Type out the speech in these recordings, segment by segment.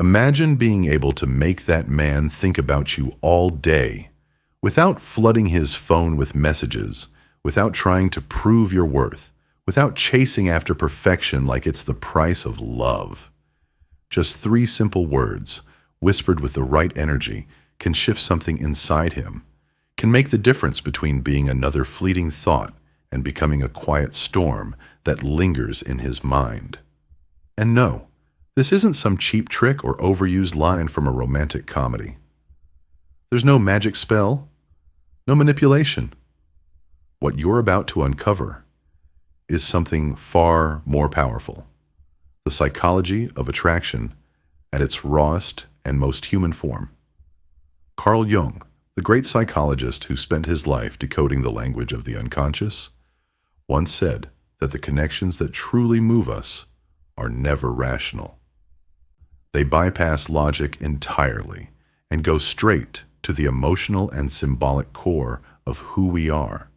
Imagine being able to make that man think about you all day, without flooding his phone with messages, without trying to prove your worth, without chasing after perfection like it's the price of love. Just three simple words, whispered with the right energy, can shift something inside him, can make the difference between being another fleeting thought and becoming a quiet storm that lingers in his mind. And no, this isn't some cheap trick or overused line from a romantic comedy. There's no magic spell, no manipulation. What you're about to uncover is something far more powerful. The psychology of attraction at its rawest and most human form. Carl Jung, the great psychologist who spent his life decoding the language of the unconscious, once said that the connections that truly move us are never rational. They bypass logic entirely and go straight to the emotional and symbolic core of who we are.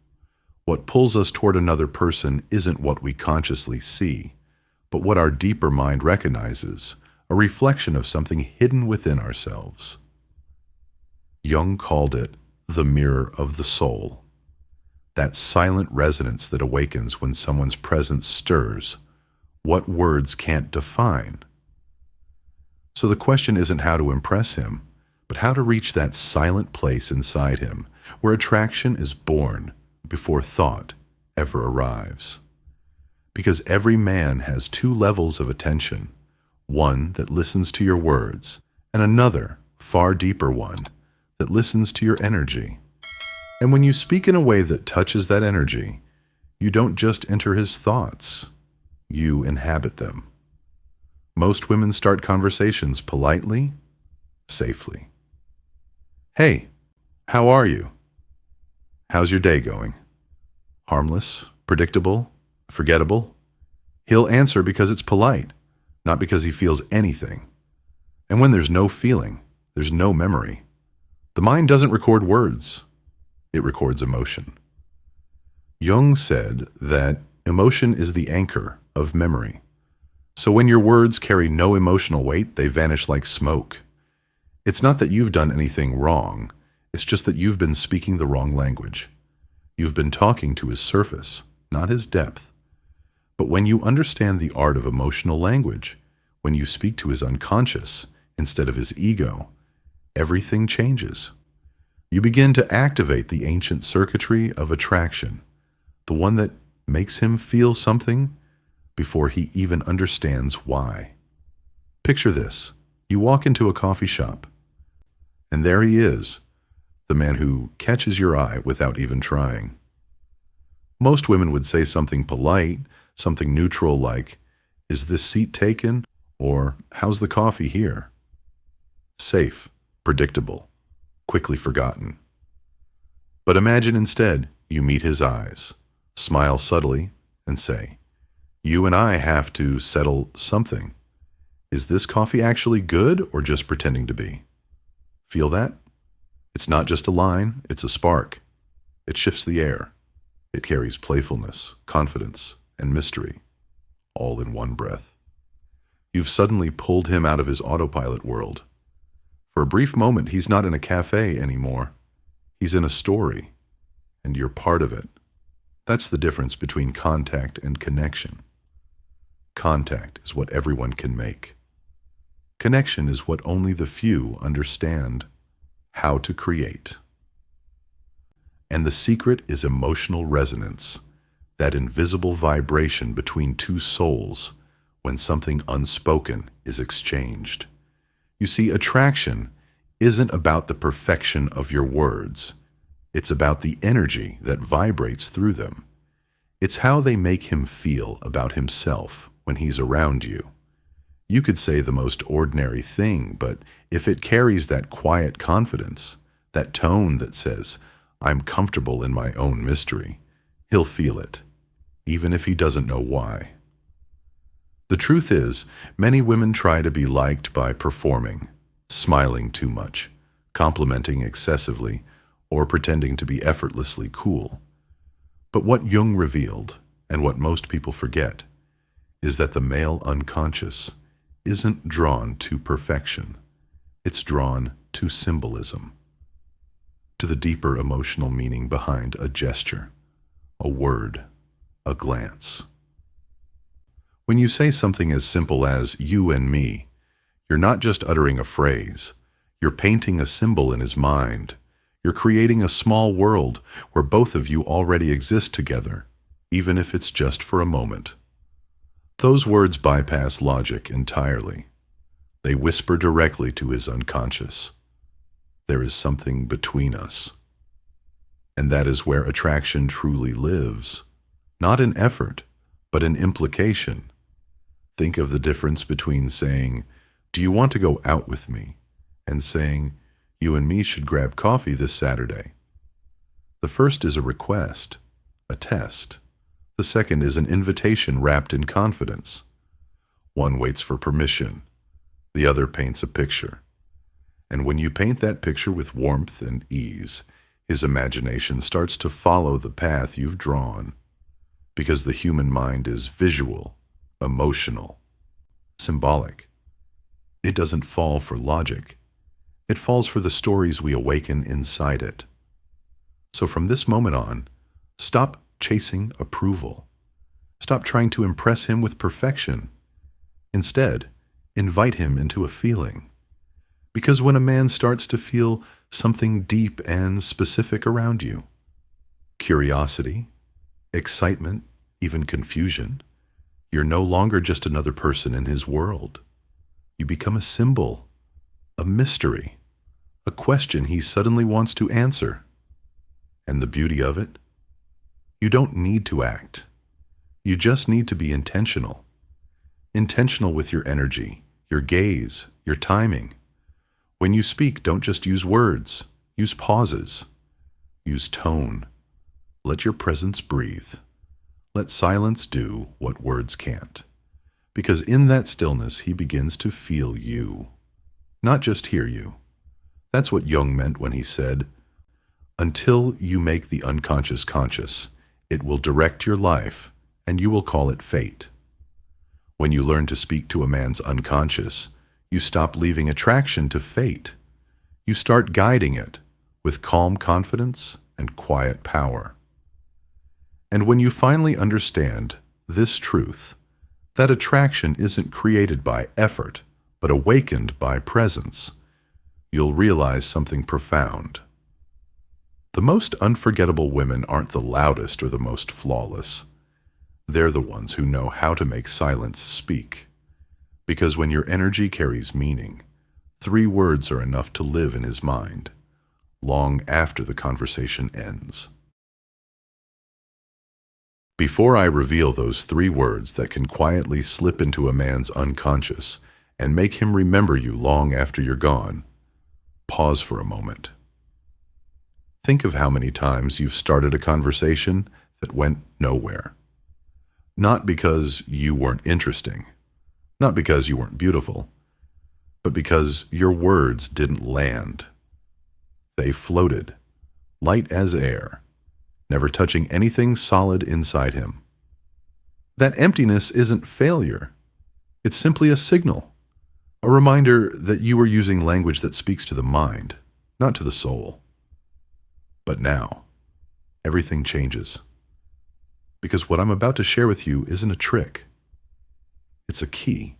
What pulls us toward another person isn't what we consciously see, but what our deeper mind recognizes, a reflection of something hidden within ourselves. Jung called it the mirror of the soul, that silent resonance that awakens when someone's presence stirs what words can't define. So the question isn't how to impress him, but how to reach that silent place inside him where attraction is born before thought ever arrives. Because every man has two levels of attention, one that listens to your words, and another, far deeper one, that listens to your energy. And when you speak in a way that touches that energy, you don't just enter his thoughts, you inhabit them. Most women start conversations politely, safely. Hey, how are you? How's your day going? Harmless, predictable, forgettable? He'll answer because it's polite, not because he feels anything. And when there's no feeling, there's no memory. The mind doesn't record words, it records emotion. Jung said that emotion is the anchor of memory. So when your words carry no emotional weight, they vanish like smoke. It's not that you've done anything wrong, it's just that you've been speaking the wrong language. You've been talking to his surface, not his depth. But when you understand the art of emotional language, when you speak to his unconscious instead of his ego, everything changes. You begin to activate the ancient circuitry of attraction, the one that makes him feel something before he even understands why. Picture this. You walk into a coffee shop, and there he is, the man who catches your eye without even trying. Most women would say something polite, something neutral like, "Is this seat taken?" or "How's the coffee here?" Safe, predictable, quickly forgotten. But imagine instead you meet his eyes, smile subtly, and say, "You and I have to settle something. Is this coffee actually good or just pretending to be?" Feel that? It's not just a line, it's a spark. It shifts the air. It carries playfulness, confidence, and mystery, all in one breath. You've suddenly pulled him out of his autopilot world. For a brief moment, he's not in a cafe anymore. He's in a story, and you're part of it. That's the difference between contact and connection. Contact is what everyone can make. Connection is what only the few understand how to create. And the secret is emotional resonance, that invisible vibration between two souls when something unspoken is exchanged. You see, attraction isn't about the perfection of your words. It's about the energy that vibrates through them. It's how they make him feel about himself when he's around you. You could say the most ordinary thing, but if it carries that quiet confidence, that tone that says, "I'm comfortable in my own mystery," he'll feel it, even if he doesn't know why. The truth is, many women try to be liked by performing, smiling too much, complimenting excessively, or pretending to be effortlessly cool. But what Jung revealed, and what most people forget, is that the male unconscious isn't drawn to perfection. It's drawn to symbolism, to the deeper emotional meaning behind a gesture, a word, a glance. When you say something as simple as "you and me," you're not just uttering a phrase. You're painting a symbol in his mind. You're creating a small world where both of you already exist together, even if it's just for a moment. Those words bypass logic entirely. They whisper directly to his unconscious. There is something between us. And that is where attraction truly lives. Not in effort, but in implication. Think of the difference between saying, "Do you want to go out with me?" and saying, "You and me should grab coffee this Saturday." The first is a request, a test. The second is an invitation wrapped in confidence. One waits for permission. The other paints a picture. And when you paint that picture with warmth and ease, his imagination starts to follow the path you've drawn. Because the human mind is visual, emotional, symbolic. It doesn't fall for logic. It falls for the stories we awaken inside it. So from this moment on, stop chasing approval. Stop trying to impress him with perfection. Instead, invite him into a feeling. Because when a man starts to feel something deep and specific around you, curiosity, excitement, even confusion, you're no longer just another person in his world. You become a symbol, a mystery, a question he suddenly wants to answer. And the beauty of it? You don't need to act. You just need to be intentional. Intentional with your energy, your gaze, your timing. When you speak, don't just use words. Use pauses. Use tone. Let your presence breathe. Let silence do what words can't. Because in that stillness, he begins to feel you, not just hear you. That's what Jung meant when he said, "Until you make the unconscious conscious, it will direct your life, and you will call it fate." When you learn to speak to a man's unconscious, you stop leaving attraction to fate. You start guiding it with calm confidence and quiet power. And when you finally understand this truth, that attraction isn't created by effort, but awakened by presence, you'll realize something profound. The most unforgettable women aren't the loudest or the most flawless. They're the ones who know how to make silence speak. Because when your energy carries meaning, 3 words are enough to live in his mind, long after the conversation ends. Before I reveal those 3 words that can quietly slip into a man's unconscious and make him remember you long after you're gone, pause for a moment. Think of how many times you've started a conversation that went nowhere. Not because you weren't interesting, not because you weren't beautiful, but because your words didn't land. They floated, light as air, never touching anything solid inside him. That emptiness isn't failure. It's simply a signal, a reminder that you are using language that speaks to the mind, not to the soul. But now, everything changes. Because what I'm about to share with you isn't a trick. It's a key.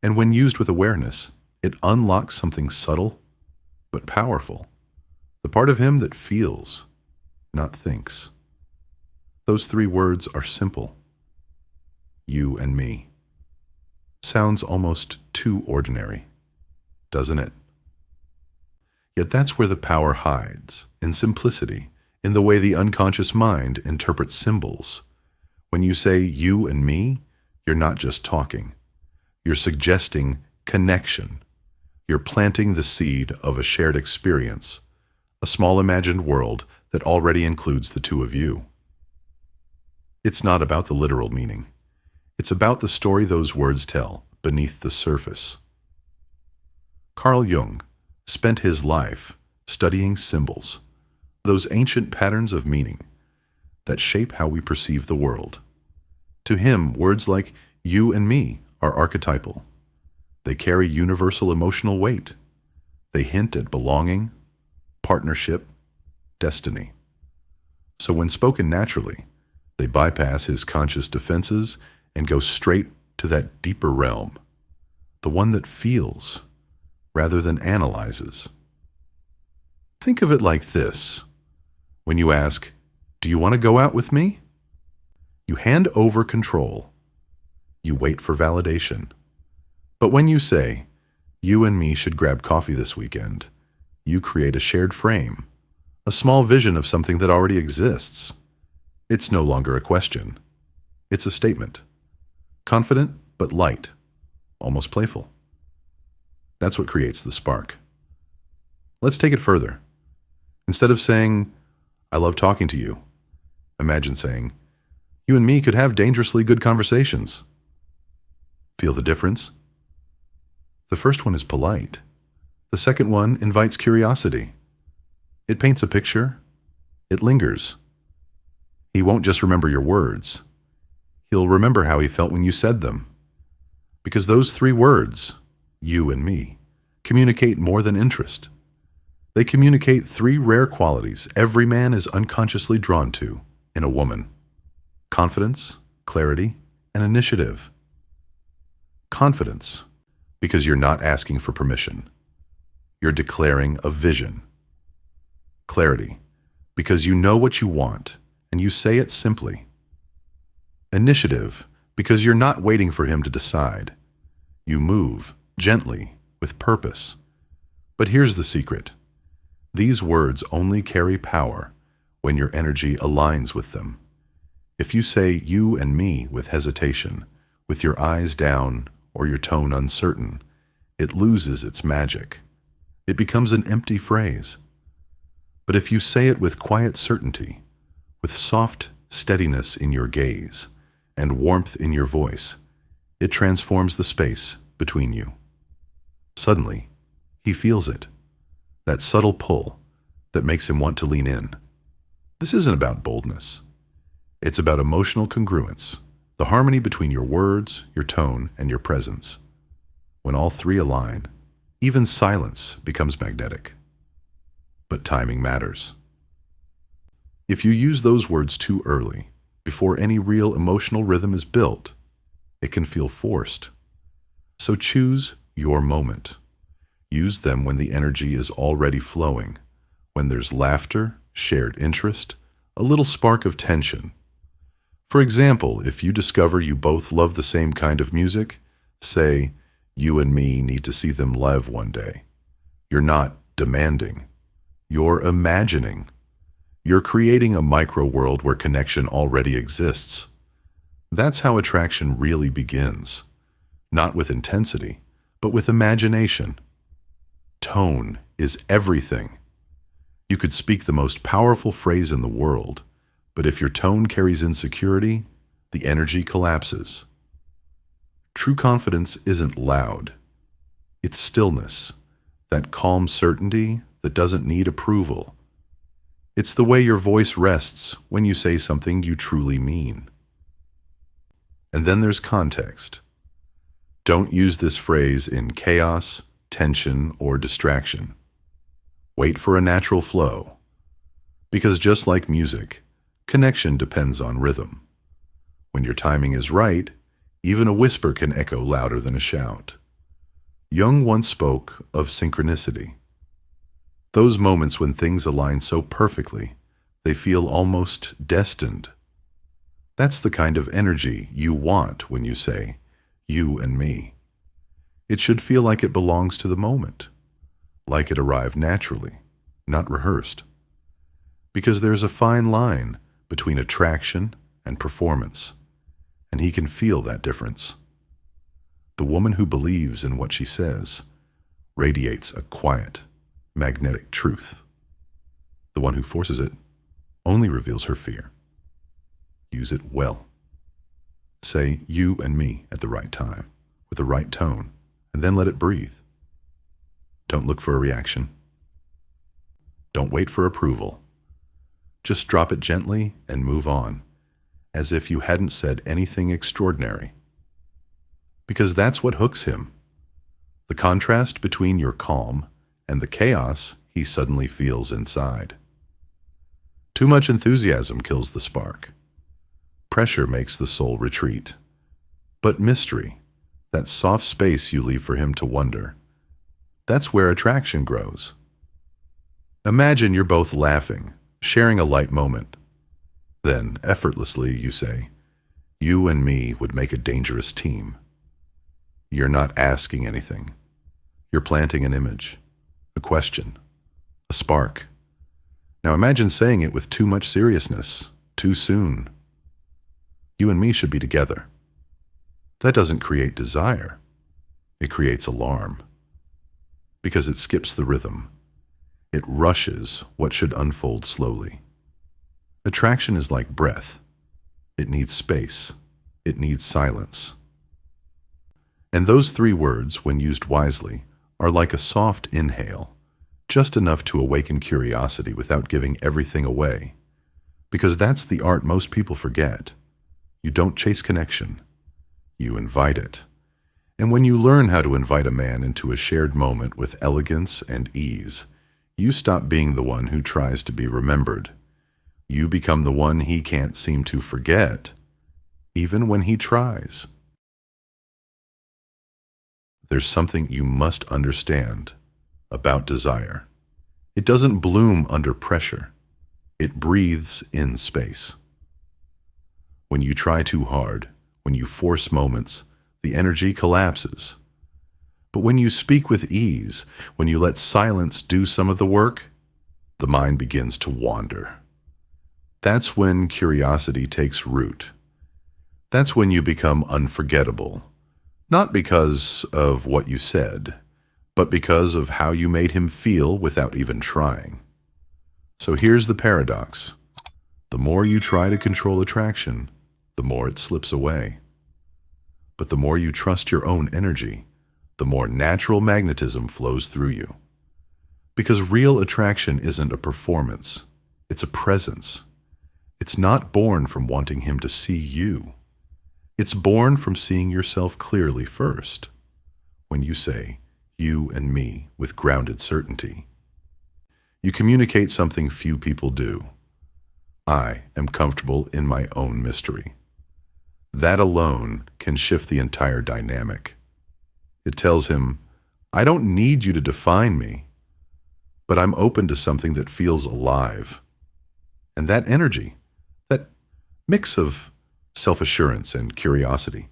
And when used with awareness, it unlocks something subtle but powerful. The part of him that feels, not thinks. Those 3 words are simple. You and me. Sounds almost too ordinary, doesn't it? Yet that's where the power hides, in simplicity, in the way the unconscious mind interprets symbols. When you say you and me, you're not just talking. You're suggesting connection. You're planting the seed of a shared experience, a small imagined world that already includes the 2 of you. It's not about the literal meaning. It's about the story those words tell beneath the surface. Carl Jung spent his life studying symbols, those ancient patterns of meaning that shape how we perceive the world. To him, words like you and me are archetypal. They carry universal emotional weight. They hint at belonging, partnership, destiny. So when spoken naturally, they bypass his conscious defenses and go straight to that deeper realm, the one that feels rather than analyzes. Think of it like this. When you ask, "Do you want to go out with me?" You hand over control. You wait for validation. But when you say, "You and me should grab coffee this weekend," you create a shared frame, a small vision of something that already exists. It's no longer a question. It's a statement. Confident but light, almost playful. That's what creates the spark. Let's take it further. Instead of saying, "I love talking to you," imagine saying, "You and me could have dangerously good conversations." Feel the difference? The first one is polite. The second one invites curiosity. It paints a picture. It lingers. He won't just remember your words. He'll remember how he felt when you said them. Because those three words, you and me, communicate more than interest. They communicate three rare qualities every man is unconsciously drawn to in a woman: confidence, clarity, and initiative. Confidence, because you're not asking for permission. You're declaring a vision. Clarity, because you know what you want and you say it simply. Initiative, because you're not waiting for him to decide. You move gently with purpose. But here's the secret. These words only carry power when your energy aligns with them. If you say "you and me" with hesitation, with your eyes down or your tone uncertain, it loses its magic. It becomes an empty phrase. But if you say it with quiet certainty, with soft steadiness in your gaze and warmth in your voice, it transforms the space between you. Suddenly, he feels it, that subtle pull that makes him want to lean in. This isn't about boldness. It's about emotional congruence, the harmony between your words, your tone, and your presence. When all three align, even silence becomes magnetic. But timing matters. If you use those words too early, before any real emotional rhythm is built, it can feel forced. So choose your moment. Use them when the energy is already flowing, when there's laughter, shared interest, a little spark of tension. For example, if you discover you both love the same kind of music, say, "You and me need to see them live one day." You're not demanding. You're imagining. You're creating a micro-world where connection already exists. That's how attraction really begins. Not with intensity, but with imagination. Tone is everything. You could speak the most powerful phrase in the world, but if your tone carries insecurity, the energy collapses. True confidence isn't loud. It's stillness, that calm certainty that doesn't need approval. It's the way your voice rests when you say something you truly mean. And then there's context. Don't use this phrase in chaos, tension, or distraction. Wait for a natural flow. Because just like music, connection depends on rhythm. When your timing is right, even a whisper can echo louder than a shout. Jung once spoke of synchronicity. Those moments when things align so perfectly, they feel almost destined. That's the kind of energy you want when you say, "you and me." It should feel like it belongs to the moment, like it arrived naturally, not rehearsed. Because there's a fine line between attraction and performance, and he can feel that difference. The woman who believes in what she says radiates a quiet, magnetic truth. The one who forces it only reveals her fear. Use it well. Say "you and me" at the right time, with the right tone, and then let it breathe. Don't look for a reaction. Don't wait for approval. Just drop it gently and move on, as if you hadn't said anything extraordinary. Because that's what hooks him. The contrast between your calm and the chaos he suddenly feels inside. Too much enthusiasm kills the spark. Pressure makes the soul retreat. But mystery, that soft space you leave for him to wonder, that's where attraction grows. Imagine you're both laughing, sharing a light moment. Then, effortlessly, you say, "You and me would make a dangerous team." You're not asking anything. You're planting an image, a question, a spark. Now imagine saying it with too much seriousness, too soon. "You and me should be together." That doesn't create desire. It creates alarm. Because it skips the rhythm. It rushes what should unfold slowly. Attraction is like breath. It needs space. It needs silence. And those three words, when used wisely, are like a soft inhale, just enough to awaken curiosity without giving everything away. Because that's the art most people forget. You don't chase connection. You invite it. And when you learn how to invite a man into a shared moment with elegance and ease, you stop being the one who tries to be remembered. You become the one he can't seem to forget, even when he tries. There's something you must understand about desire. It doesn't bloom under pressure. It breathes in space. When you try too hard, when you force moments, the energy collapses. But when you speak with ease, when you let silence do some of the work, the mind begins to wander. That's when curiosity takes root. That's when you become unforgettable. Not because of what you said, but because of how you made him feel without even trying. So here's the paradox. The more you try to control attraction, the more it slips away. But the more you trust your own energy, the more natural magnetism flows through you. Because real attraction isn't a performance, it's a presence. It's not born from wanting him to see you. It's born from seeing yourself clearly first. When you say, "You and me," with grounded certainty, you communicate something few people do. I am comfortable in my own mystery. That alone can shift the entire dynamic. It tells him, "I don't need you to define me, but I'm open to something that feels alive." And that energy, that mix of self-assurance and curiosity,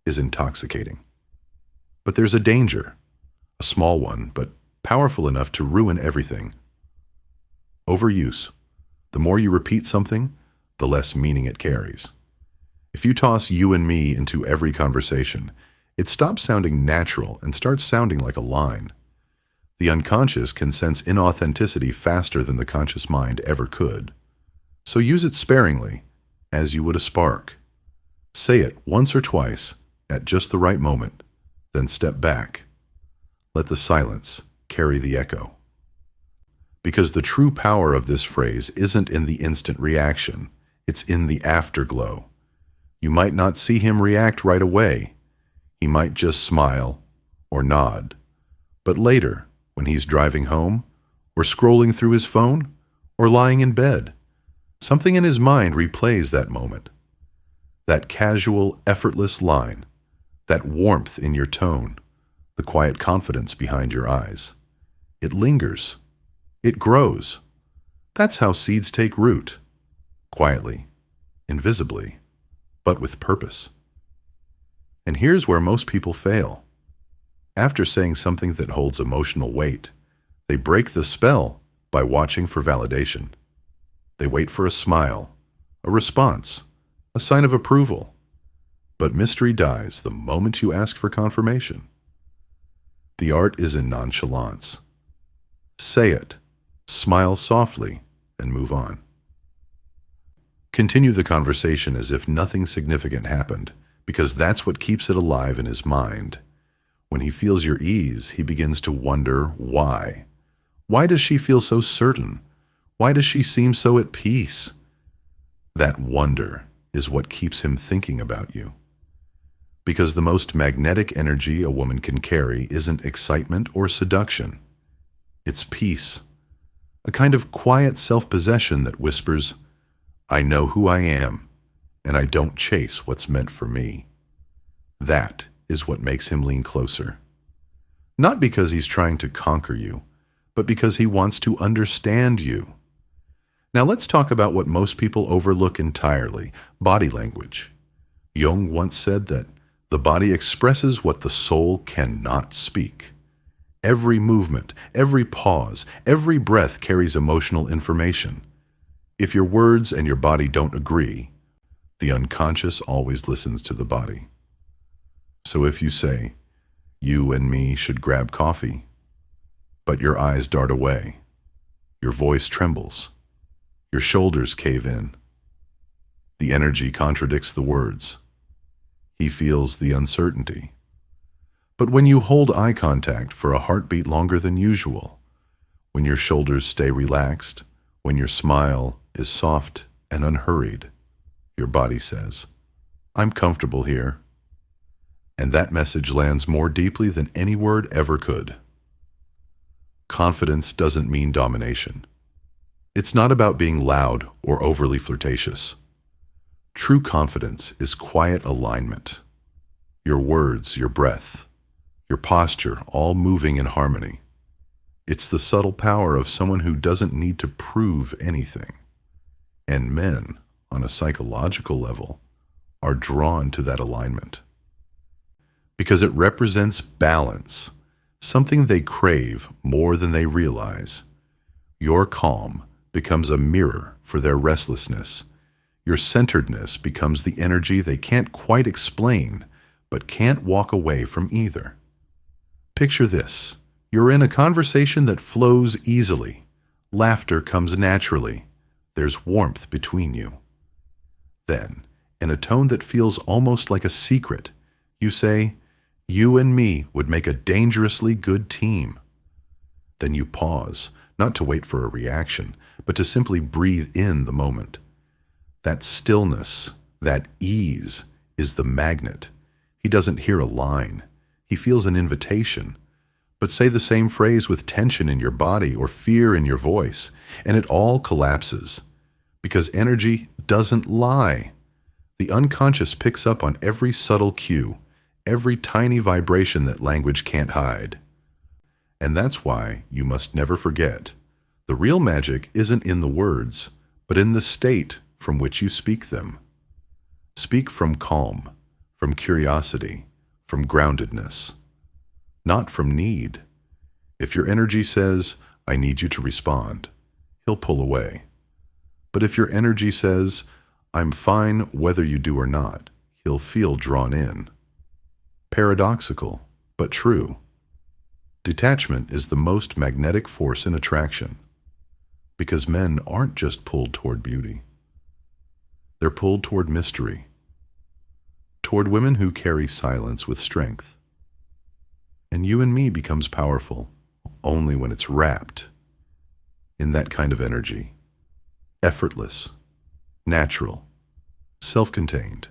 is intoxicating. But there's a danger, a small one, but powerful enough to ruin everything. Overuse. The more you repeat something, the less meaning it carries. If you toss "you and me" into every conversation, it stops sounding natural and starts sounding like a line. The unconscious can sense inauthenticity faster than the conscious mind ever could. So use it sparingly, as you would a spark. Say it once or twice, at just the right moment, then step back. Let the silence carry the echo. Because the true power of this phrase isn't in the instant reaction, it's in the afterglow. You might not see him react right away. He might just smile or nod. But later, when he's driving home, or scrolling through his phone, or lying in bed, something in his mind replays that moment. That casual, effortless line, that warmth in your tone, the quiet confidence behind your eyes. It lingers. It grows. That's how seeds take root. Quietly, invisibly, but with purpose. And here's where most people fail. After saying something that holds emotional weight, they break the spell by watching for validation. They wait for a smile, a response, a sign of approval. But mystery dies the moment you ask for confirmation. The art is in nonchalance. Say it, smile softly, and move on. Continue the conversation as if nothing significant happened, because that's what keeps it alive in his mind. When he feels your ease, he begins to wonder why. Why does she feel so certain? Why does she seem so at peace? That wonder is what keeps him thinking about you. Because the most magnetic energy a woman can carry isn't excitement or seduction. It's peace, a kind of quiet self-possession that whispers, I know who I am, and I don't chase what's meant for me. That is what makes him lean closer. Not because he's trying to conquer you, but because he wants to understand you. Now let's talk about what most people overlook entirely, body language. Jung once said that the body expresses what the soul cannot speak. Every movement, every pause, every breath carries emotional information. If your words and your body don't agree, the unconscious always listens to the body. So if you say, you and me should grab coffee, but your eyes dart away, your voice trembles, your shoulders cave in, the energy contradicts the words. He feels the uncertainty. But when you hold eye contact for a heartbeat longer than usual, when your shoulders stay relaxed, when your smile is soft and unhurried, your body says, I'm comfortable here. And that message lands more deeply than any word ever could. Confidence doesn't mean domination. It's not about being loud or overly flirtatious. True confidence is quiet alignment. Your words, your breath, your posture, all moving in harmony. It's the subtle power of someone who doesn't need to prove anything. And men, on a psychological level, are drawn to that alignment. Because it represents balance, something they crave more than they realize. Your calm becomes a mirror for their restlessness. Your centeredness becomes the energy they can't quite explain, but can't walk away from either. Picture this. You're in a conversation that flows easily. Laughter comes naturally. There's warmth between you. Then, in a tone that feels almost like a secret, you say, you and me would make a dangerously good team. Then you pause, not to wait for a reaction, but to simply breathe in the moment. That stillness, that ease, is the magnet. He doesn't hear a line. He feels an invitation. But say the same phrase with tension in your body or fear in your voice, and it all collapses. Because energy doesn't lie. The unconscious picks up on every subtle cue, every tiny vibration that language can't hide. And that's why you must never forget, the real magic isn't in the words, but in the state from which you speak them. Speak from calm, from curiosity, from groundedness, not from need. If your energy says, I need you to respond, he'll pull away. But if your energy says, I'm fine whether you do or not, he'll feel drawn in. Paradoxical, but true. Detachment is the most magnetic force in attraction, because men aren't just pulled toward beauty. They're pulled toward mystery, toward women who carry silence with strength. And you and me becomes powerful only when it's wrapped in that kind of energy, effortless, natural, self-contained.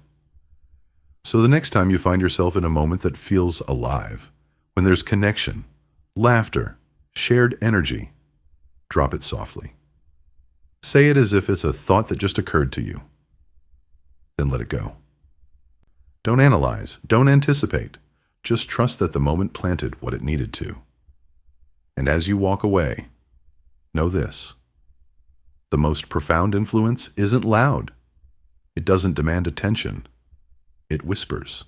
So the next time you find yourself in a moment that feels alive, when there's connection, laughter, shared energy, drop it softly. Say it as if it's a thought that just occurred to you. Then let it go. Don't analyze, don't anticipate. Just trust that the moment planted what it needed to. And as you walk away, know this. The most profound influence isn't loud. It doesn't demand attention. It whispers.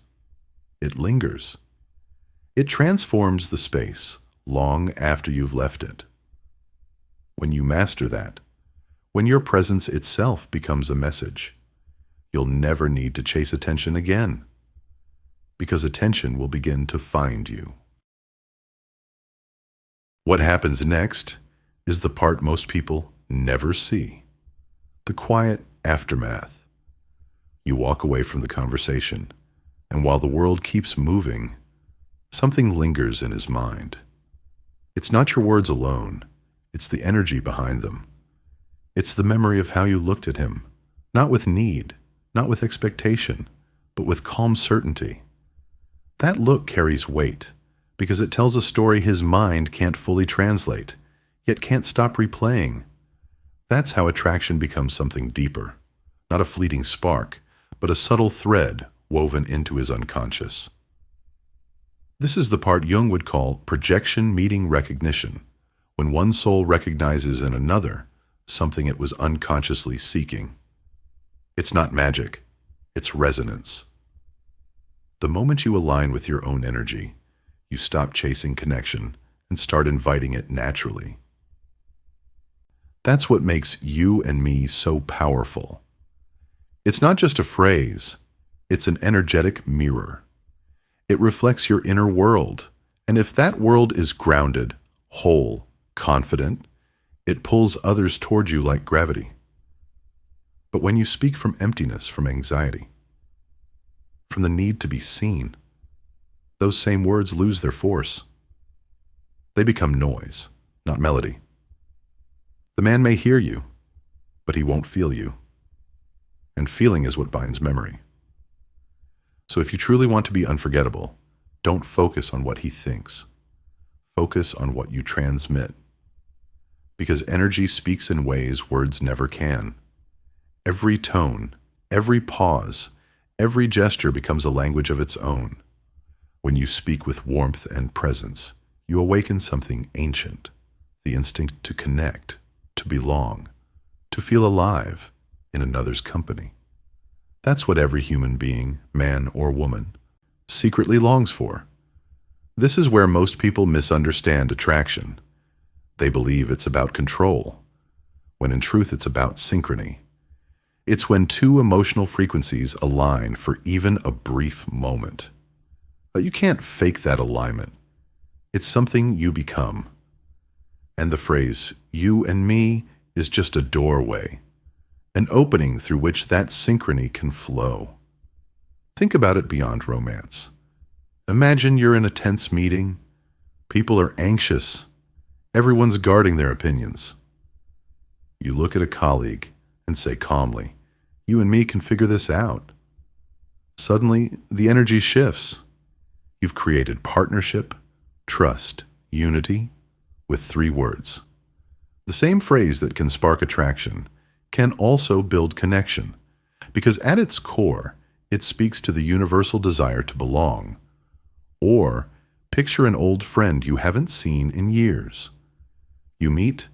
It lingers. It transforms the space long after you've left it. When you master that, when your presence itself becomes a message, you'll never need to chase attention again, because attention will begin to find you. What happens next is the part most people never see, the quiet aftermath. You walk away from the conversation, and while the world keeps moving, something lingers in his mind. It's not your words alone, it's the energy behind them. It's the memory of how you looked at him, not with need, not with expectation, but with calm certainty. That look carries weight because it tells a story his mind can't fully translate, yet can't stop replaying. That's how attraction becomes something deeper, not a fleeting spark, but a subtle thread woven into his unconscious. This is the part Jung would call projection meeting recognition, when one soul recognizes in another something it was unconsciously seeking. It's not magic, it's resonance. The moment you align with your own energy, you stop chasing connection and start inviting it naturally. That's what makes you and me so powerful. It's not just a phrase, it's an energetic mirror. It reflects your inner world, and if that world is grounded, whole, confident, it pulls others toward you like gravity. But when you speak from emptiness, from anxiety, from the need to be seen, those same words lose their force. They become noise, not melody. The man may hear you, but he won't feel you. And feeling is what binds memory. So if you truly want to be unforgettable, don't focus on what he thinks. Focus on what you transmit. Because energy speaks in ways words never can. Every tone, every pause, every gesture becomes a language of its own. When you speak with warmth and presence, you awaken something ancient, the instinct to connect, to belong, to feel alive in another's company. That's what every human being, man or woman, secretly longs for. This is where most people misunderstand attraction. They believe it's about control, when in truth it's about synchrony. It's when two emotional frequencies align for even a brief moment. But you can't fake that alignment. It's something you become. And the phrase, you and me, is just a doorway, an opening through which that synchrony can flow. Think about it beyond romance. Imagine you're in a tense meeting. People are anxious. Everyone's guarding their opinions. You look at a colleague and say calmly, you and me can figure this out. Suddenly, the energy shifts. You've created partnership, trust, unity, with 3 words. The same phrase that can spark attraction can also build connection, because at its core, it speaks to the universal desire to belong. Or, picture an old friend you haven't seen in years. You meet,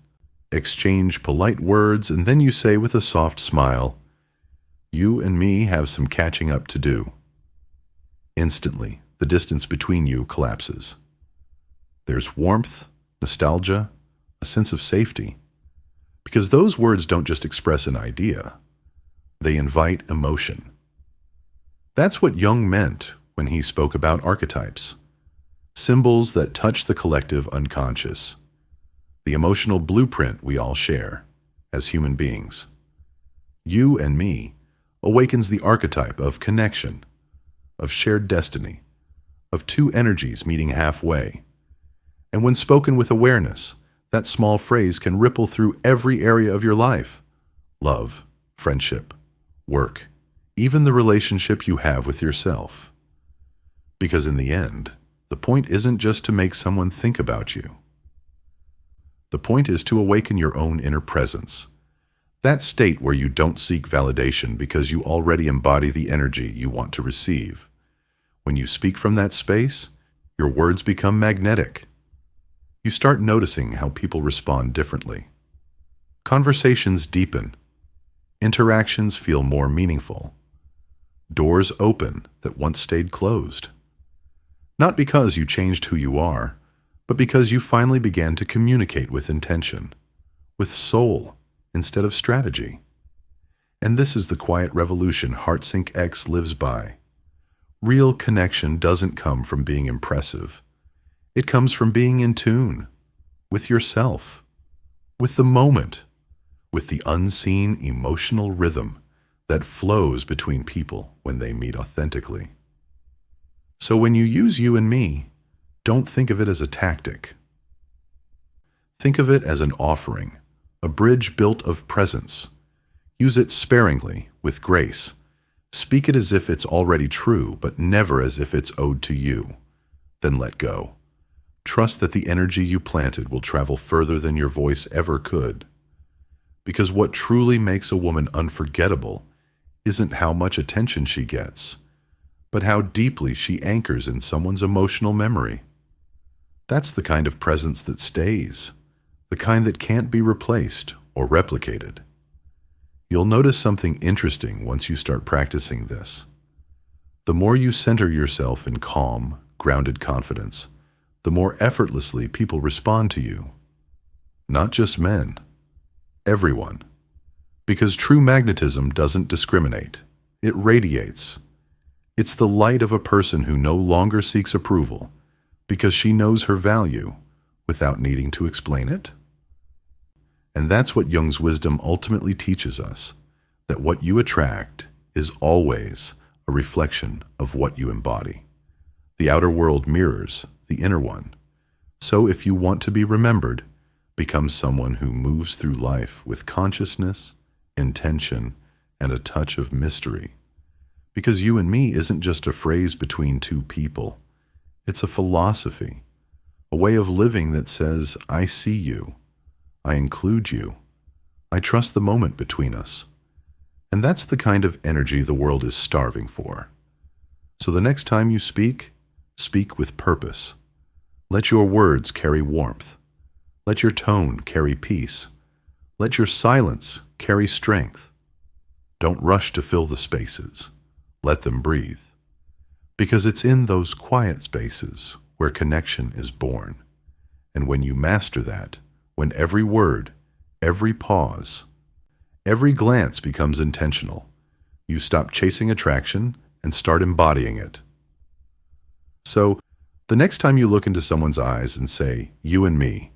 exchange polite words, and then you say with a soft smile, you and me have some catching up to do. Instantly, the distance between you collapses. There's warmth, nostalgia, a sense of safety. Because those words don't just express an idea, they invite emotion. That's what Jung meant when he spoke about archetypes, symbols that touch the collective unconscious, the emotional blueprint we all share as human beings. You and me awakens the archetype of connection, of shared destiny, of 2 energies meeting halfway. And when spoken with awareness, that small phrase can ripple through every area of your life: love, friendship, work, even the relationship you have with yourself. Because in the end, the point isn't just to make someone think about you. The point is to awaken your own inner presence, that state where you don't seek validation because you already embody the energy you want to receive. When you speak from that space, your words become magnetic. You start noticing how people respond differently. Conversations deepen. Interactions feel more meaningful. Doors open that once stayed closed. Not because you changed who you are, but because you finally began to communicate with intention, with soul, instead of strategy. And this is the quiet revolution Heartsync X lives by. Real connection doesn't come from being impressive. It comes from being in tune with yourself, with the moment, with the unseen emotional rhythm that flows between people when they meet authentically. So when you use you and me, don't think of it as a tactic. Think of it as an offering, a bridge built of presence. Use it sparingly, with grace, Speak it as if it's already true, but never as if it's owed to you. Then let go. Trust that the energy you planted will travel further than your voice ever could. Because what truly makes a woman unforgettable isn't how much attention she gets, but how deeply she anchors in someone's emotional memory. That's the kind of presence that stays, the kind that can't be replaced or replicated. You'll notice something interesting once you start practicing this. The more you center yourself in calm, grounded confidence, the more effortlessly people respond to you. Not just men, everyone. Because true magnetism doesn't discriminate. It radiates. It's the light of a person who no longer seeks approval because she knows her value without needing to explain it. And that's what Jung's wisdom ultimately teaches us, that what you attract is always a reflection of what you embody. The outer world mirrors the inner one. So if you want to be remembered, become someone who moves through life with consciousness, intention, and a touch of mystery. Because you and me isn't just a phrase between two people. It's a philosophy, a way of living that says, I see you, I include you, I trust the moment between us. And that's the kind of energy the world is starving for. So the next time you speak, speak with purpose. Let your words carry warmth. Let your tone carry peace. Let your silence carry strength. Don't rush to fill the spaces. Let them breathe. Because it's in those quiet spaces where connection is born. And when you master that, when every word, every pause, every glance becomes intentional, you stop chasing attraction and start embodying it. So, the next time you look into someone's eyes and say, you and me,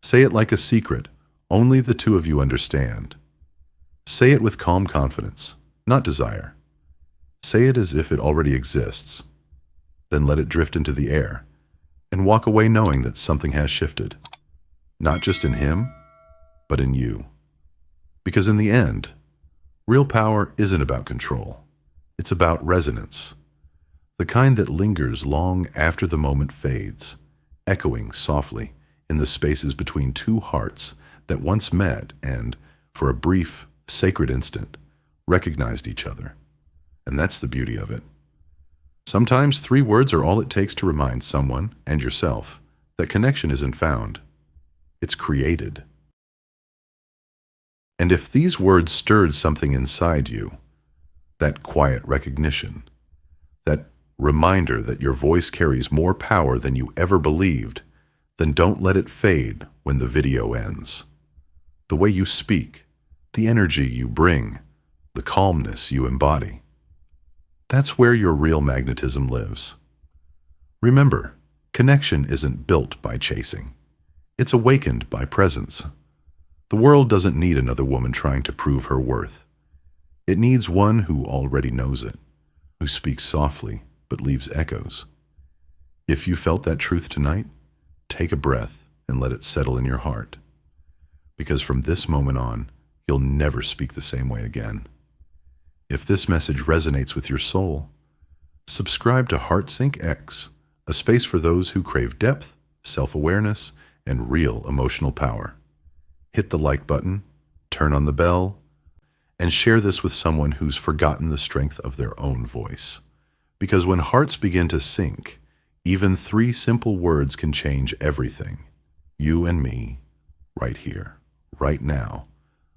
say it like a secret only the two of you understand. Say it with calm confidence, not desire. Say it as if it already exists. Then let it drift into the air and walk away knowing that something has shifted. Not just in him, but in you. Because in the end, real power isn't about control. It's about resonance. The kind that lingers long after the moment fades, echoing softly in the spaces between two hearts that once met and, for a brief, sacred instant, recognized each other. And that's the beauty of it. Sometimes 3 words are all it takes to remind someone and yourself that connection isn't found. It's created. And if these words stirred something inside you, that quiet recognition, that reminder that your voice carries more power than you ever believed, then don't let it fade when the video ends. The way you speak, the energy you bring, the calmness you embody. That's where your real magnetism lives. Remember, connection isn't built by chasing. It's awakened by presence. The world doesn't need another woman trying to prove her worth. It needs one who already knows it, who speaks softly but leaves echoes. If you felt that truth tonight, take a breath and let it settle in your heart. Because from this moment on, you'll never speak the same way again. If this message resonates with your soul, subscribe to Heartsync X, a space for those who crave depth, self-awareness, and real emotional power. Hit the like button, turn on the bell, and share this with someone who's forgotten the strength of their own voice. Because when hearts begin to sync, even 3 simple words can change everything. You and me, right here, right now.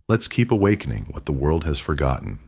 Let's keep awakening what the world has forgotten.